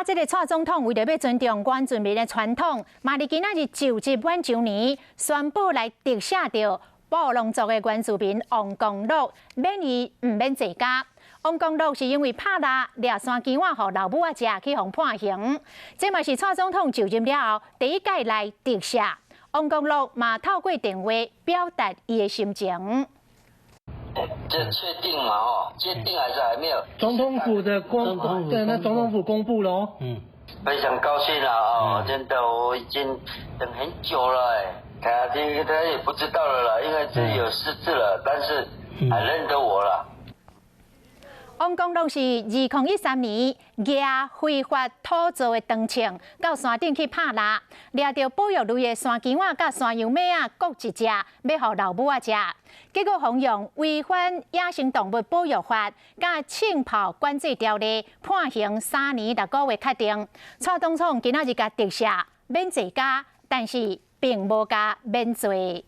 这个蔡总统为着要尊重原住民的传统，嘛，伫今仔日就职满周年，宣布来特赦掉布农族的原住民王公禄，免伊唔免坐监。王公禄是因为拍蜡掠山鸡碗，互老母仔食去互判刑。这嘛是蔡总统就任了后第一届来特赦。王公禄嘛透过电话表达伊的心情。 这确定嘛？哦，确定还是还没有？总统府的那总统府公布喽。非常高兴啊！哦，真的，我已经等很久了哎。他也不知道了啦，因为这有失智了，但是还认得我了。 王公禄是2013年举非法土造的长枪到山顶去拍蜡，掠到保育类的山鸡仔甲山羊尾啊各一只，要互老母仔食。结果洪用违反野生动物保育法甲庆炮管制条例，判刑3年6个月确定。蔡总统今仔日甲特赦免坐监，但是并无甲免罪。